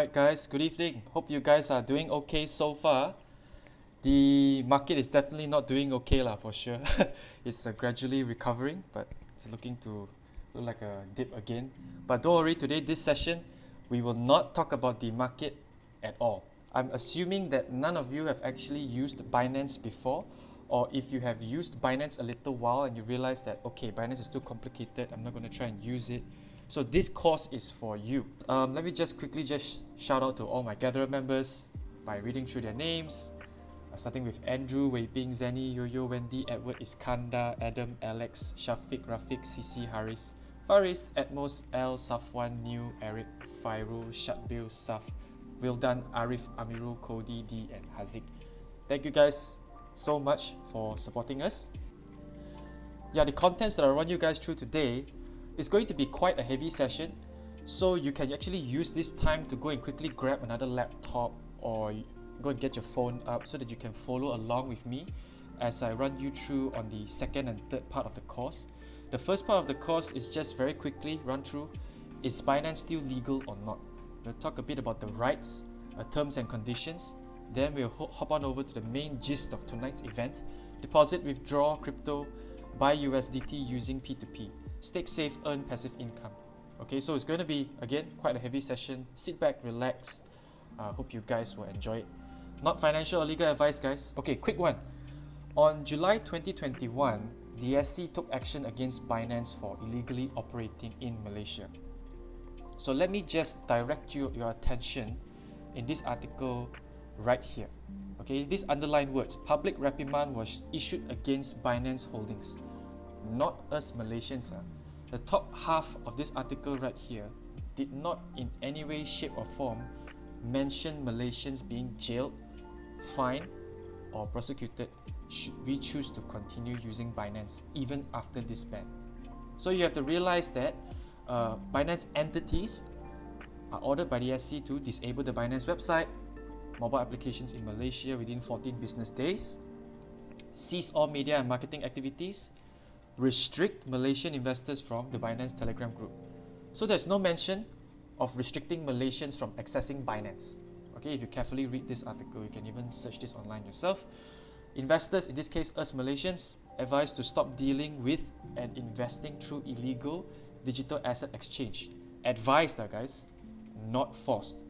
Alright guys, good evening. Hope you guys are doing okay so far. The market is definitely not doing okay lah, for sure. It's gradually recovering, but it's looking to look like a dip again. But don't worry, today this session we will not talk about the market at all. I'm assuming that none of you have actually used Binance before, or if you have used Binance a little while and you realize that okay, Binance is too complicated, I'm not going to try and use it. So this course is for you. Let me just quickly shout out to all my gatherer members by reading through their names. Starting with Andrew, Wei Ping, Zenny, Yo-Yo, Wendy, Edward, Iskandar, Adam, Alex, Shafiq, Rafiq, Sisi, Haris, Faris, Atmos, L, Safwan, New, Eric, Fairul, Shatbil, Saf, Wildan, Arif, Amirul, Cody, D, and Hazik. Thank you guys so much for supporting us. Yeah, the contents that I run you guys through today is going to be quite a heavy session, so you can actually use this time to go and quickly grab another laptop or go and get your phone up so that you can follow along with me as I run you through on the second and third part of the course. The first part of the course is just very quickly run through, is Binance still legal or not? We'll talk a bit about the rights, terms and conditions, then we'll hop on over to the main gist of tonight's event: deposit, withdraw crypto, buy USDT using P2P, stake safe, earn passive income. Okay, so it's going to be, again, quite a heavy session. Sit back, relax. Hope you guys will enjoy it. Not financial or legal advice, guys. Okay, quick one. On July 2021, the SC took action against Binance for illegally operating in Malaysia. So let me just direct your attention in this article right here. Okay, these underlined words: public reprimand was issued against Binance Holdings, not us Malaysians. The top half of this article right here did not in any way, shape or form mention Malaysians being jailed, fined or prosecuted should we choose to continue using Binance even after this ban. So you have to realize that Binance entities are ordered by the SC to disable the Binance website, mobile applications in Malaysia within 14 business days, cease all media and marketing activities, restrict Malaysian investors from the Binance Telegram group. So there's no mention of restricting Malaysians from accessing Binance. Okay, if you carefully read this article, you can even search this online yourself. Investors, in this case us Malaysians, advised to stop dealing with and investing through illegal digital asset exchange. Advised, guys, not forced.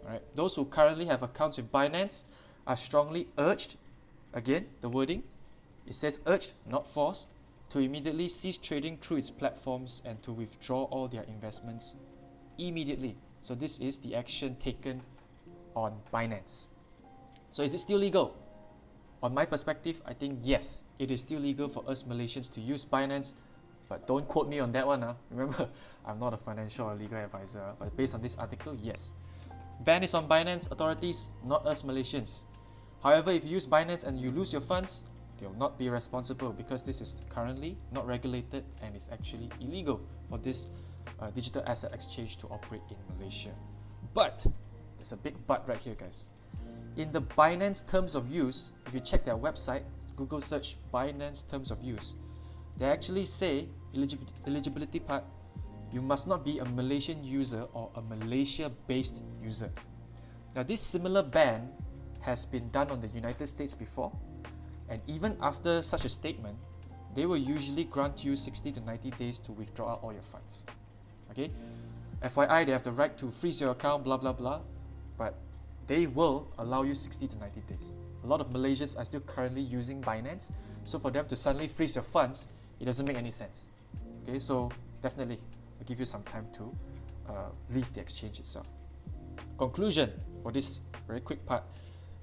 Alright, those who currently have accounts with Binance are strongly urged, again, the wording, it says urged, not forced, to immediately cease trading through its platforms and to withdraw all their investments immediately. So this is the action taken on Binance. So is it still legal? On my perspective, I think yes, it is still legal for us Malaysians to use Binance, but don't quote me on that one. Remember, I'm not a financial or legal advisor, but based on this article, yes. Ban is on Binance authorities, not us Malaysians. However, if you use Binance and you lose your funds, they'll not be responsible because this is currently not regulated and is actually illegal for this digital asset exchange to operate in Malaysia. But there's a big but right here, guys. In the Binance terms of use, if you check their website, Google search Binance terms of use, they actually say, eligibility part, you must not be a Malaysian user or a Malaysia-based user. Now this similar ban has been done on the United States before, and even after such a statement, they will usually grant you 60 to 90 days to withdraw all your funds. Okay, FYI, they have the right to freeze your account, blah blah blah, but they will allow you 60 to 90 days. A lot of Malaysians are still currently using Binance, so for them to suddenly freeze your funds, it doesn't make any sense. Okay, so definitely I'll give you some time to leave the exchange itself. Conclusion for this very quick part: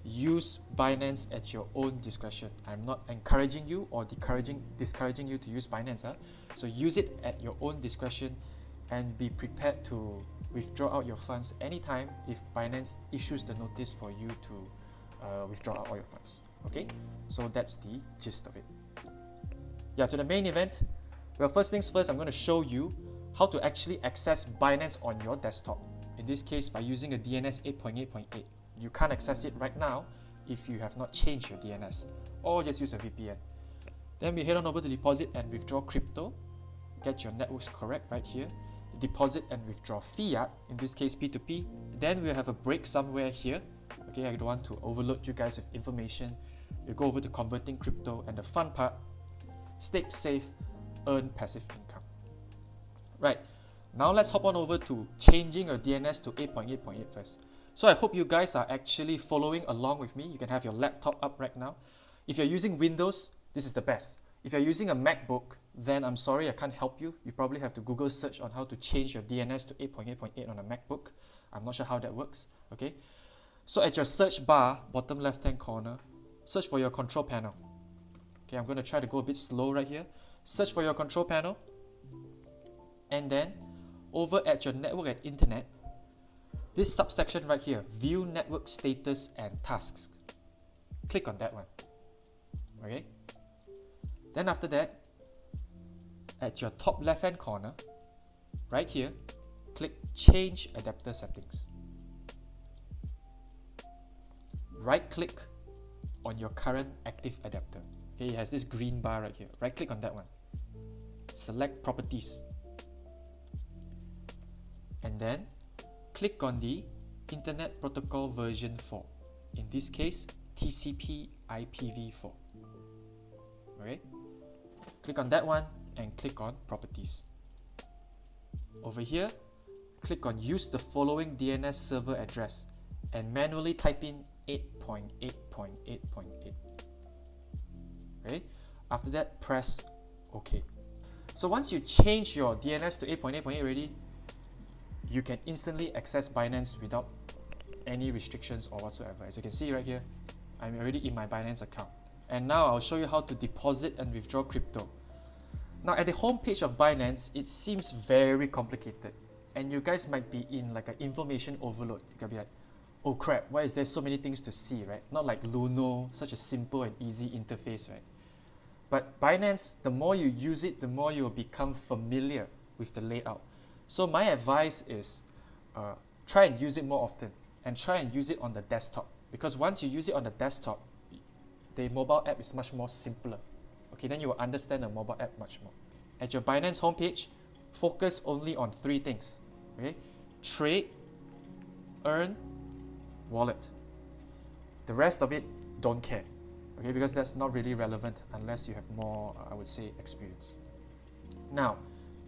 use Binance at your own discretion. I'm not encouraging you or discouraging you to use Binance. So use it at your own discretion and be prepared to withdraw out your funds anytime if Binance issues the notice for you to withdraw out all your funds. Okay, so that's the gist of it. Yeah, to the main event. Well, first things first, I'm going to show you how to actually access Binance on your desktop. In this case, by using a DNS 8.8.8. You can't access it right now if you have not changed your DNS, or just use a VPN. Then we head on over to deposit and withdraw crypto. Get your networks correct right here. Deposit and withdraw fiat, in this case P2P, Then we'll have a break somewhere here. Okay, I don't want to overload you guys with information. You go over to converting crypto, and the fun part, stake safe, earn passive income. Right, now let's hop on over to changing your DNS to 8.8.8 first. So I hope you guys are actually following along with me. You can have your laptop up right now. If you're using Windows, this is the best. If you're using a MacBook, then I'm sorry, I can't help you. You probably have to Google search on how to change your DNS to 8.8.8 on a MacBook. I'm not sure how that works, okay? So at your search bar, bottom left-hand corner, search for your control panel. Okay, I'm going to try to go a bit slow right here. Search for your control panel. And then, over at your network and internet, this subsection right here, view network status and tasks. Click on that one, okay? Then after that, at your top left-hand corner, right here, click change adapter settings. Right-click on your current active adapter. Okay, it has this green bar right here. Right-click on that one. Select properties. And then click on the Internet Protocol version 4. In this case, TCP IPv4. Okay? Click on that one and click on properties. Over here, click on use the following DNS server address and manually type in 8.8.8.8. Okay? After that, press OK. So once you change your DNS to 8.8.8 already, you can instantly access Binance without any restrictions or whatsoever. As you can see right here, I'm already in my Binance account. And now I'll show you how to deposit and withdraw crypto. Now at the home page of Binance, it seems very complicated. And you guys might be in like an information overload. You can be like, oh crap, why is there so many things to see, right? Not like Luno, such a simple and easy interface, right? But Binance, the more you use it, the more you will become familiar with the layout. So my advice is try and use it more often and try and use it on the desktop, because once you use it on the desktop, the mobile app is much more simpler. Okay, then you will understand the mobile app much more. At your Binance homepage, focus only on 3 things. Okay, trade, earn, wallet. The rest of it, don't care. Okay, because that's not really relevant unless you have more, I would say, experience. Now,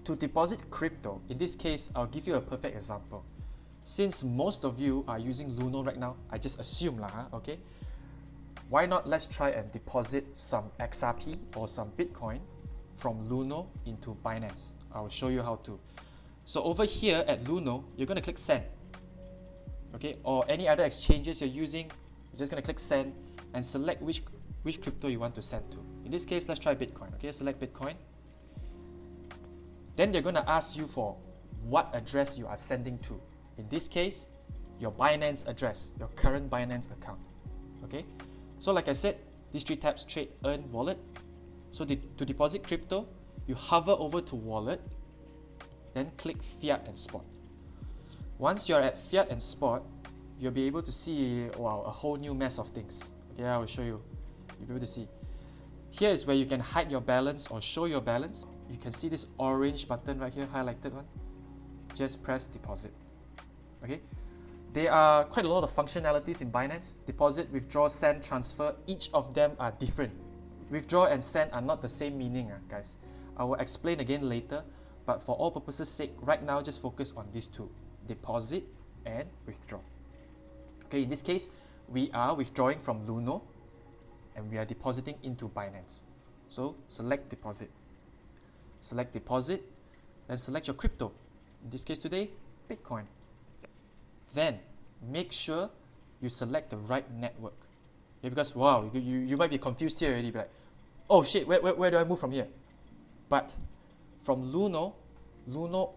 to deposit crypto, in this case, I'll give you a perfect example. Since most of you are using Luno right now, I just assume okay? Why not let's try and deposit some XRP or some Bitcoin from Luno into Binance. I'll show you how to. So over here at Luno, you're going to click send. Okay, or any other exchanges you're using, you're just going to click send and select which crypto you want to send to. In this case, let's try Bitcoin. Okay, select Bitcoin. Then they're going to ask you for what address you are sending to. In this case, your Binance address, your current Binance account. Okay, so like I said, these 3 tabs, trade, earn, wallet. So to deposit crypto, you hover over to wallet, then click fiat and spot. Once you're at fiat and spot, you'll be able to see, wow, a whole new mess of things. Okay, I will show you. You'll be able to see. Here is where you can hide your balance or show your balance. You can see this orange button right here, highlighted one. Just press deposit. Okay, there are quite a lot of functionalities in Binance. Deposit, withdraw, send, transfer. Each of them are different. Withdraw and send are not the same meaning, guys. I will explain again later, but for all purposes' sake, right now just focus on these 2, deposit and withdraw. Okay, in this case, we are withdrawing from Luno and we are depositing into Binance. So select deposit. Select deposit, then select your crypto. In this case today, Bitcoin. Then make sure you select the right network. Okay, because wow, you might be confused here already, like, oh shit, where do I move from here? But from Luno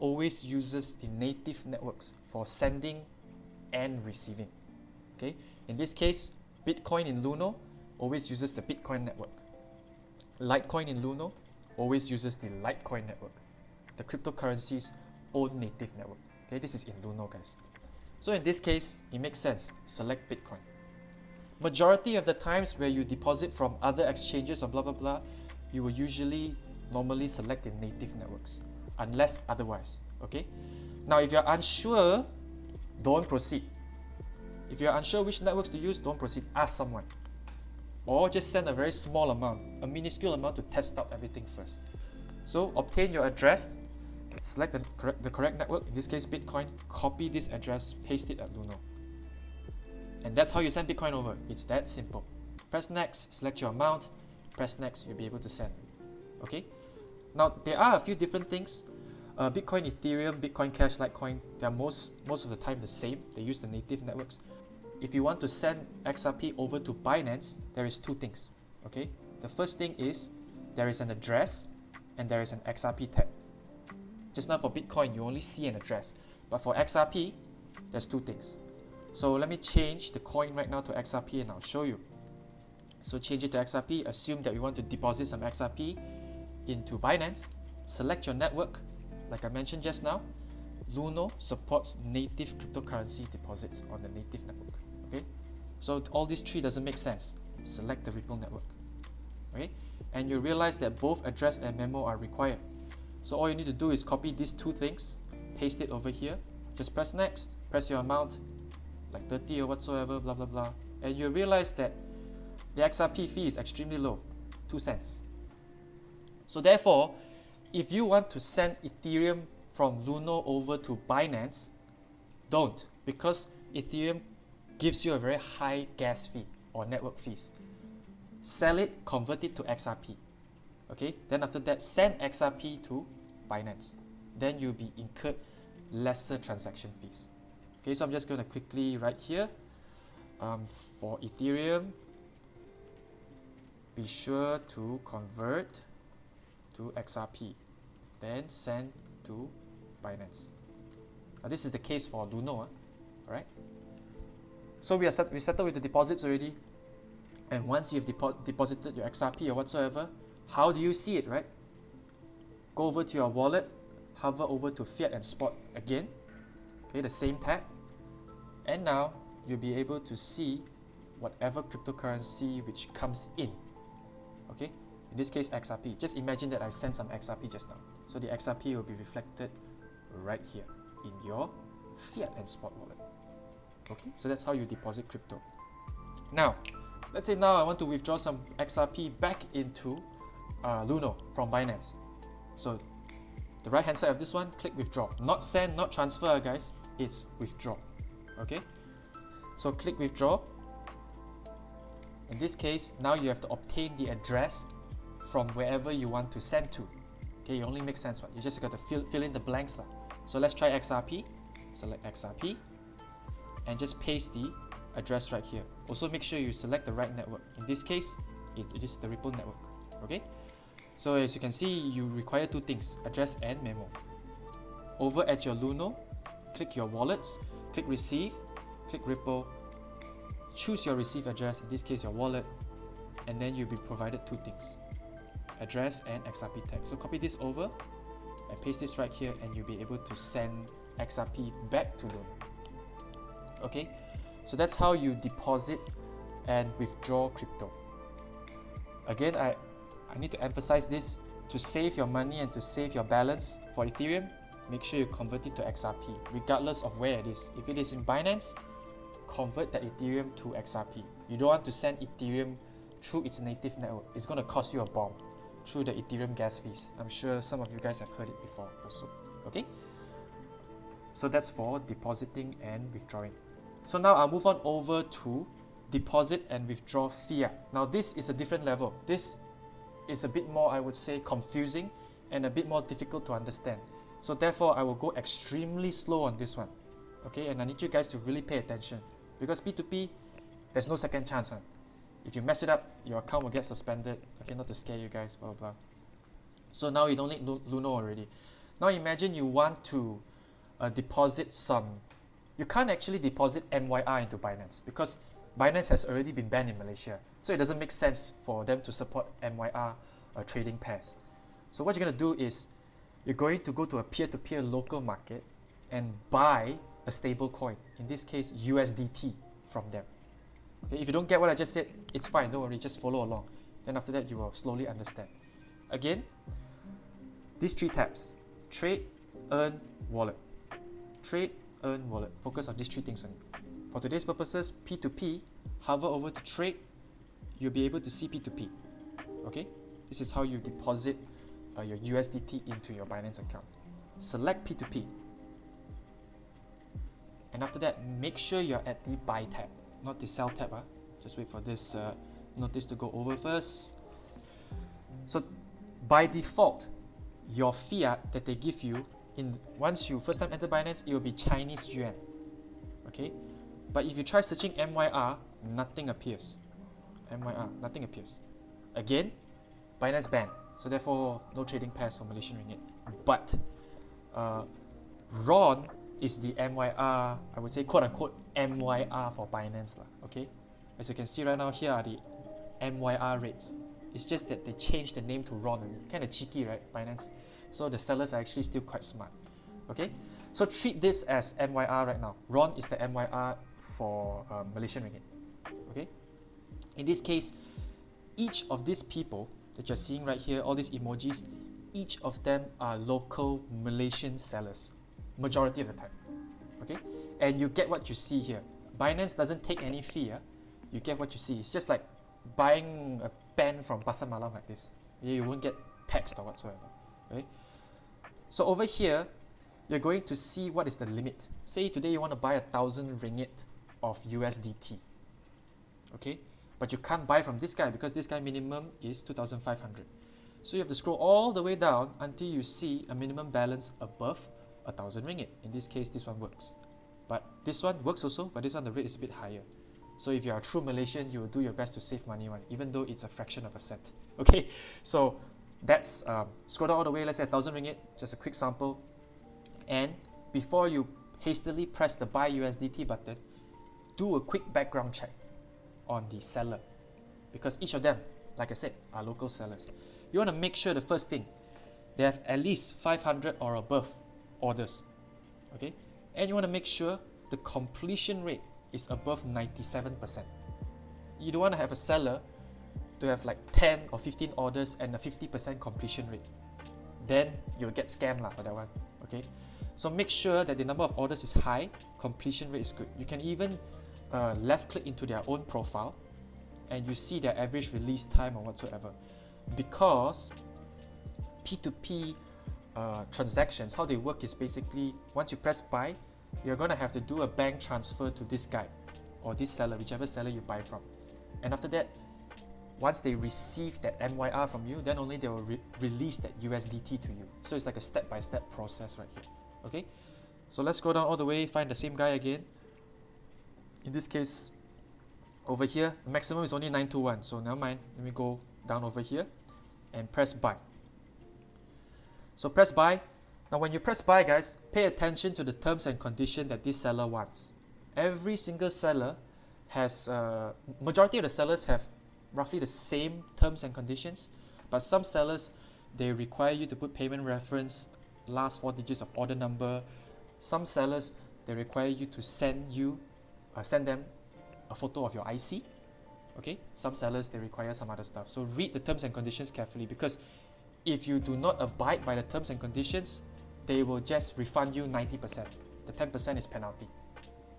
always uses the native networks for sending and receiving. Okay, in this case, Bitcoin in Luno always uses the Bitcoin network. Litecoin in Luno always uses the Litecoin network, the cryptocurrency's own native network. Okay, this is in Luno, guys. So in this case, it makes sense. Select Bitcoin. Majority of the times where you deposit from other exchanges or blah blah blah, you will usually normally select the native networks, unless otherwise. Okay. Now, if you're unsure, don't proceed. If you're unsure which networks to use, don't proceed, ask someone. Or just send a very small amount, a minuscule amount to test out everything first. So obtain your address, select the correct network, in this case Bitcoin, copy this address, paste it at Luno. And that's how you send Bitcoin over. It's that simple. Press next, select your amount, press next, you'll be able to send. Okay? Now there are a few different things. Bitcoin, Ethereum, Bitcoin Cash, Litecoin, they are most of the time the same. They use the native networks. If you want to send XRP over to Binance, there is two things. Okay? The first thing is there is an address and there is an XRP tag. Just now for Bitcoin, you only see an address. But for XRP, there's two things. So let me change the coin right now to XRP and I'll show you. So change it to XRP. Assume that we want to deposit some XRP into Binance. Select your network. Like I mentioned just now, Luno supports native cryptocurrency deposits on the native network. Okay, so all these three doesn't make sense. Select the Ripple network. Okay, and you realize that both address and memo are required. So all you need to do is copy these two things, paste it over here, just press next, press your amount, like 30 or whatsoever, blah blah blah, and you realize that the XRP fee is extremely low, 2 cents. So therefore, if you want to send Ethereum from Luno over to Binance, don't, because Ethereum gives you a very high gas fee or network fees. Sell it, convert it to XRP. Okay, then after that, send XRP to Binance. Then you'll be incurred lesser transaction fees. Okay, so I'm just going to quickly write here, for Ethereum, be sure to convert to XRP, then send to Binance. Now this is the case for Luno, alright? So we settled with the deposits already, and once you've deposited your XRP or whatsoever, how do you see it, right? Go over to your wallet, hover over to Fiat and Spot again, okay, the same tab, and now you'll be able to see whatever cryptocurrency which comes in, okay? In this case, XRP. Just imagine that I sent some XRP just now. So the XRP will be reflected right here in your Fiat and Spot wallet. Okay, so that's how you deposit crypto. Now, let's say now I want to withdraw some XRP back into Luno from Binance. So the right hand side of this one, click withdraw. Not send, not transfer, guys. It's withdraw. Okay, so click withdraw. In this case, now you have to obtain the address from wherever you want to send to. Okay, it only makes sense, right? You just got to fill in the blanks. So let's try XRP. Select XRP and just paste the address right here. Also make sure you select the right network. In this case, it is the Ripple network. Okay, so as you can see, you require two things, address and memo. Over at your Luno, click your wallets, click receive, click Ripple, choose your receive address, in this case your wallet, and then you'll be provided two things, address and XRP tag. So copy this over and paste this right here, and you'll be able to send XRP back to Luno. Okay, so that's how you deposit and withdraw crypto. Again, I need to emphasize this: to save your money and to save your balance for Ethereum, make sure you convert it to XRP, regardless of where it is. If it is in Binance, convert that Ethereum to XRP. You don't want to send Ethereum through its native network. It's going to cost you a bomb through the Ethereum gas fees. I'm sure some of you guys have heard it before also. Okay, so that's for depositing and withdrawing. So now I'll move on over to deposit and withdraw fiat. Now this is a different level. This is a bit more, I would say, confusing and a bit more difficult to understand. So therefore, I will go extremely slow on this one. Okay, and I need you guys to really pay attention, because P2P, there's no second chance. If you mess it up, your account will get suspended. Okay, not to scare you guys, blah blah. So now you don't need Luno already. Now imagine you want to deposit some. You can't actually deposit MYR into Binance because Binance has already been banned in Malaysia. So it doesn't make sense for them to support MYR trading pairs. So what you're going to do is you're going to go to a peer-to-peer local market and buy a stable coin, in this case USDT, from them. Okay, if you don't get what I just said, it's fine, don't worry, just follow along. Then after that, you will slowly understand. Again, these three tabs: trade, earn, wallet. Trade, earn wallet. Focus on these three things only. For today's purposes, P2P, hover over to trade, you'll be able to see P2P. Okay, this is how you deposit your USDT into your Binance account. Select P2P, and after that, make sure you're at the buy tab, not the sell tab. Just wait for this notice to go over first. So by default, your fiat that they give you once you first time enter Binance, it will be Chinese yuan. Okay, but if you try searching MYR, nothing appears. MYR, nothing appears. Again, Binance banned, so therefore no trading pairs for Malaysian ringgit. But RON is the MYR, I would say quote unquote MYR for Binance lah. Okay, as you can see right now, here are the MYR rates. It's just that they changed the name to RON. Kind of cheeky, right, Binance? So the sellers are actually still quite smart. Okay, so treat this as MYR right now. RON is the MYR for Malaysian ringgit. Okay, in this case, each of these people that you're seeing right here, all these emojis, each of them are local Malaysian sellers, majority of the time. Okay, and you get what you see here. Binance doesn't take any fee. You get what you see. It's just like buying a pen from Pasar Malam like this. You won't get taxed or whatsoever. Okay, so over here, you're going to see what is the limit. Say today you want to buy 1,000 ringgit of USDT. Okay, but you can't buy from this guy because this guy minimum is 2,500. So you have to scroll all the way down until you see a minimum balance above 1,000 ringgit. In this case, this one works. But this one works also, but this one the rate is a bit higher. So if you're a true Malaysian, you will do your best to save money one, even though it's a fraction of a cent. Okay, so that's scroll down all the way. Let's say 1,000 ringgit, just a quick sample. And before you hastily press the buy USDT button, do a quick background check on the seller, because each of them, like I said, are local sellers. You want to make sure the first thing, they have at least 500 or above orders. Okay, and you want to make sure the completion rate is above 97%. You don't want to have a seller to have like 10 or 15 orders and a 50% completion rate. Then you'll get scammed for that one. Okay, so make sure that the number of orders is high, completion rate is good. You can even left click into their own profile and you see their average release time or whatsoever. Because P2P transactions, how they work is basically once you press buy, you're going to have to do a bank transfer to this guy or this seller, whichever seller you buy from. And after that, once they receive that MYR from you, then only they will release that USDT to you. So it's like a step-by-step process right here. Okay, so let's go down all the way, find the same guy again. In this case, over here, the maximum is only 921. So never mind, let me go down over here and press buy. So press buy. Now when you press buy, guys, pay attention to the terms and conditions that this seller wants. Every single seller has, majority of the sellers have roughly the same terms and conditions, but some sellers, they require you to put payment reference, last 4 digits of order number. Some sellers, they require you to send them a photo of your IC. Okay, some sellers, they require some other stuff. So read the terms and conditions carefully, because if you do not abide by the terms and conditions, they will just refund you 90%. The 10% is penalty.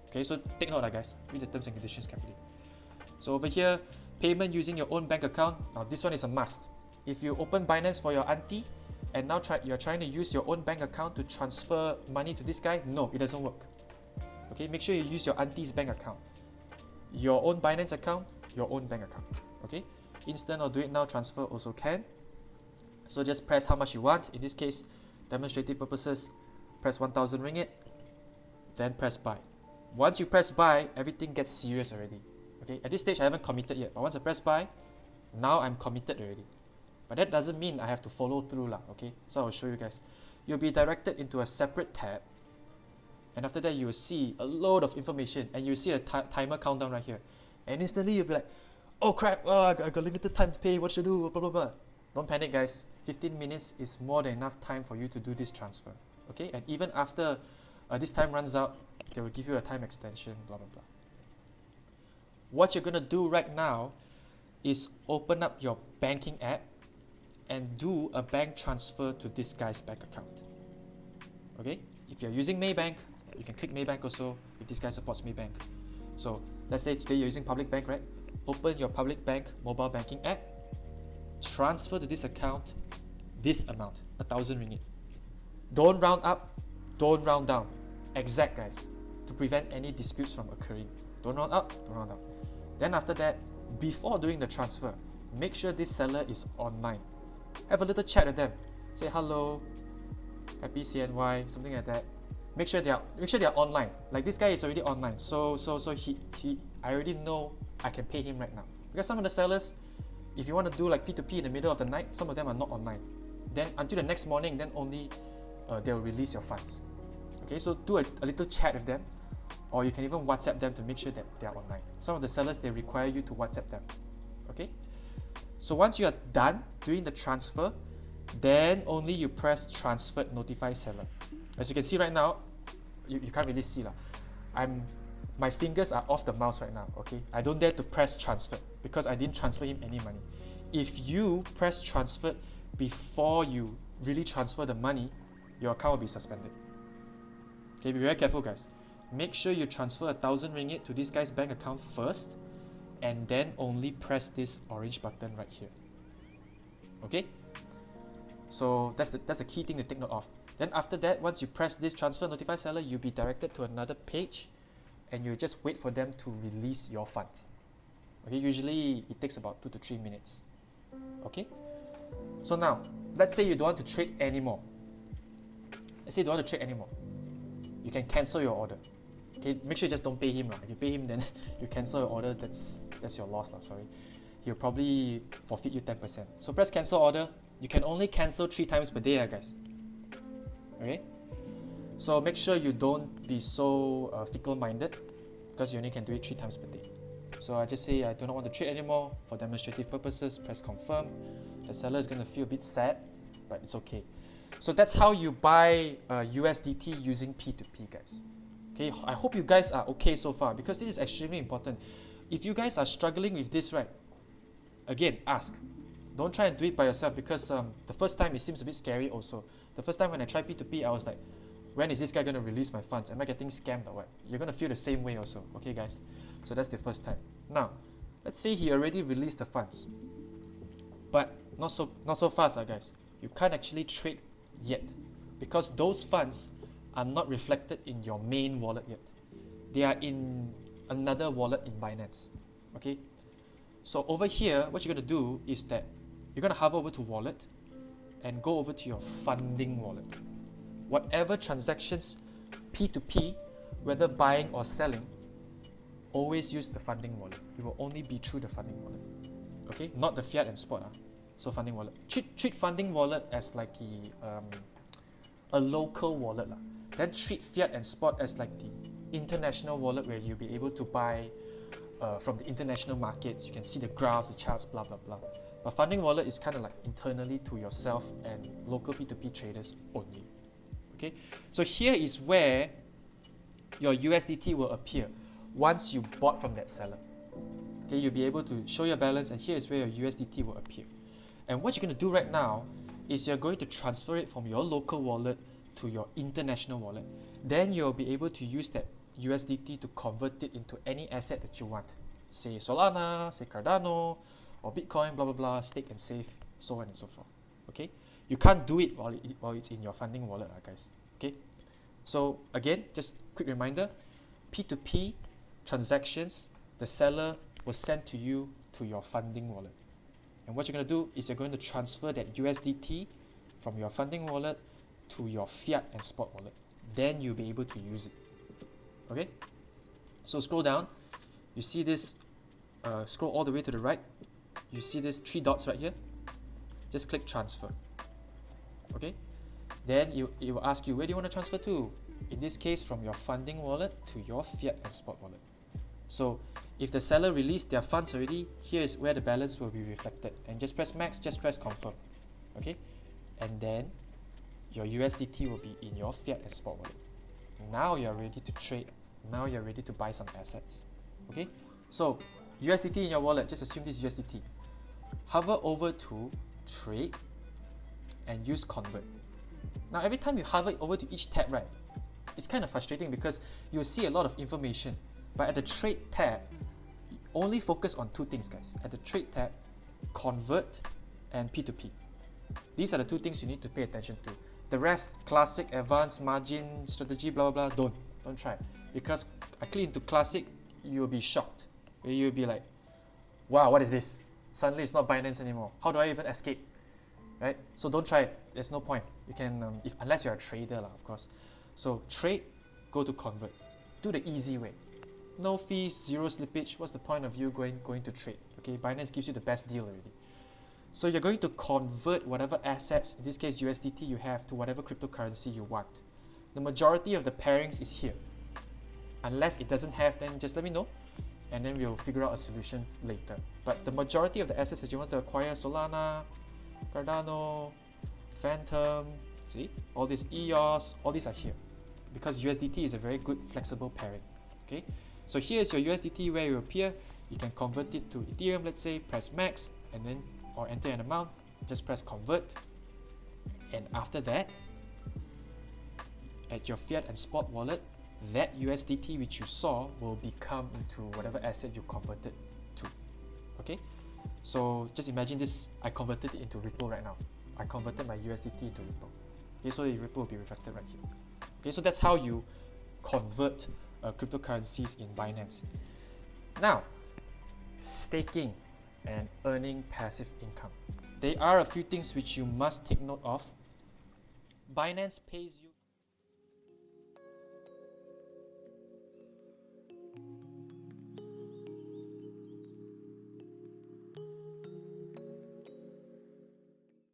Okay, so take note, guys. Read the terms and conditions carefully. So over here, payment using your own bank account. Now this one is a must. If you open Binance for your auntie and now you're trying to use your own bank account to transfer money to this guy, no, it doesn't work. Okay, make sure you use your auntie's bank account. Your own Binance account, your own bank account. Okay, instant or do it now transfer also can. So just press how much you want. In this case, demonstrative purposes, press 1,000 ringgit, then press buy. Once you press buy, everything gets serious already. Okay, at this stage I haven't committed yet, but once I press buy, now I'm committed already. But that doesn't mean I have to follow through lah. Okay, so I will show you guys. You'll be directed into a separate tab, and after that you will see a load of information, and you'll see a timer countdown right here, and instantly you'll be like, oh crap, I got limited time to pay, what should I do, blah blah blah. Don't panic, guys. 15 minutes is more than enough time for you to do this transfer. Okay, and even after this time runs out, they will give you a time extension, blah blah blah. What you're gonna do right now is open up your banking app and do a bank transfer to this guy's bank account. Okay, if you're using Maybank, You can click Maybank also if this guy supports Maybank. So let's say today you're using public bank, right? Open your public bank mobile banking app, transfer to this account this amount, 1,000 ringgit. Don't round up, don't round down. Exact, guys, to prevent any disputes from occurring. Don't round up, don't round down. Then after that, before doing the transfer, make sure this seller is online. Have a little chat with them. Say hello, happy CNY, something like that. Make sure they are online. Like this guy is already online. So I already know I can pay him right now. Because some of the sellers, if you want to do like P2P in the middle of the night, some of them are not online. Then until the next morning, then only they'll release your funds. Okay, so do a little chat with them, or you can even WhatsApp them to make sure that they are online. Some of the sellers, they require you to WhatsApp them. Okay, so once you are done doing the transfer, then only you press transferred notify seller. As you can see right now, you can't really see lah. My fingers are off the mouse right now. Okay, I don't dare to press transfer because I didn't transfer him any money. If you press transfer before you really transfer the money, your account will be suspended. Okay, be very careful, guys. Make sure you transfer 1,000 ringgit to this guy's bank account first, and then only press this orange button right here. Okay, so that's the key thing to take note of. Then after that, once you press this transfer notify seller, you'll be directed to another page, and you just wait for them to release your funds. Okay, usually it takes about 2 to 3 minutes. Okay, so now let's say you don't want to trade anymore. Let's say you don't want to trade anymore. You can cancel your order. Okay, make sure you just don't pay him lah. If you pay him, then you cancel your order. That's your loss lah. Sorry, he'll probably forfeit you 10%. So press cancel order. You can only cancel 3 times per day, guys. Okay, so make sure you don't be so fickle-minded, because you only can do it 3 times per day. So I just say I do not want to trade anymore for demonstrative purposes. Press confirm. The seller is going to feel a bit sad, but it's okay. So that's how you buy USDT using P2P, guys. Okay, I hope you guys are okay so far, because this is extremely important. If you guys are struggling with this, right, again, ask. Don't try and do it by yourself, because the first time it seems a bit scary also. The first time when I tried P2P, I was like, when is this guy going to release my funds? Am I getting scammed or what? You're going to feel the same way also, okay, guys? So that's the first time. Now, let's say he already released the funds, but not so fast, guys. You can't actually trade yet, because those funds are not reflected in your main wallet yet. They are in another wallet in Binance. Okay, so over here, what you're going to do is that you're going to hover over to wallet and go over to your funding wallet. Whatever transactions P2P, whether buying or selling, always use the funding wallet. It will only be through the funding wallet. Okay, not the fiat and spot. So funding wallet. Treat funding wallet as like a local wallet. Then treat fiat and spot as like the international wallet, where you'll be able to buy from the international markets. You can see the graphs, the charts, blah blah blah. But funding wallet is kind of like internally to yourself and local P2P traders only. Okay, so here is where your USDT will appear once you bought from that seller. Okay, you'll be able to show your balance, and here is where your USDT will appear. And what you're going to do right now is you're going to transfer it from your local wallet to your international wallet. Then you'll be able to use that USDT to convert it into any asset that you want. Say Solana, say Cardano, or Bitcoin, blah blah blah, stake and save, so on and so forth. Okay, you can't do it while it's in your funding wallet, guys. Okay, so again, just quick reminder: P2P transactions, the seller will send to you to your funding wallet. And what you're going to do is you're going to transfer that USDT from your funding wallet to your fiat and spot wallet. Then you'll be able to use it. Okay, so scroll down. You see this, scroll all the way to the right. You see these 3 dots right here. Just click transfer. Okay, then it will ask you, where do you want to transfer to? In this case, from your funding wallet to your fiat and spot wallet. So if the seller released their funds already, here is where the balance will be reflected. And just press max, just press confirm. Okay, and then your USDT will be in your fiat and spot wallet. Now you're ready to trade. Now you're ready to buy some assets. Okay, so USDT in your wallet, just assume this is USDT. Hover over to trade and use convert. Now every time you hover over to each tab, right, it's kind of frustrating because you'll see a lot of information, but at the trade tab, only focus on two things, guys. At the trade tab, convert and P2P. These are the two things you need to pay attention to. The rest, classic, advanced, margin, strategy, blah blah blah, don't try. Because I click into classic, you'll be shocked. You'll be like, wow, what is this? Suddenly it's not Binance anymore. How do I even escape? Right? So don't try it. There's no point. You can, unless you're a trader, of course. So trade, go to convert. Do the easy way. No fees, zero slippage. What's the point of you going to trade? Okay, Binance gives you the best deal already. So you're going to convert whatever assets, in this case USDT, you have to whatever cryptocurrency you want. The majority of the pairings is here. Unless it doesn't have, then just let me know, and then we'll figure out a solution later. But the majority of the assets that you want to acquire, Solana, Cardano, Phantom, see, all these EOS, all these are here, because USDT is a very good flexible pairing. Okay, so here's your USDT where you appear. You can convert it to Ethereum, let's say, press max, and then, or enter an amount, just press convert, and after that, at your fiat and spot wallet, that USDT which you saw will become into whatever asset you converted to. Okay, so just imagine this, I converted it into Ripple right now. I converted my USDT into Ripple. Okay, so the Ripple will be reflected right here. Okay, so that's how you convert cryptocurrencies in Binance. Now, staking and earning passive income. There are a few things which you must take note of. Binance pays you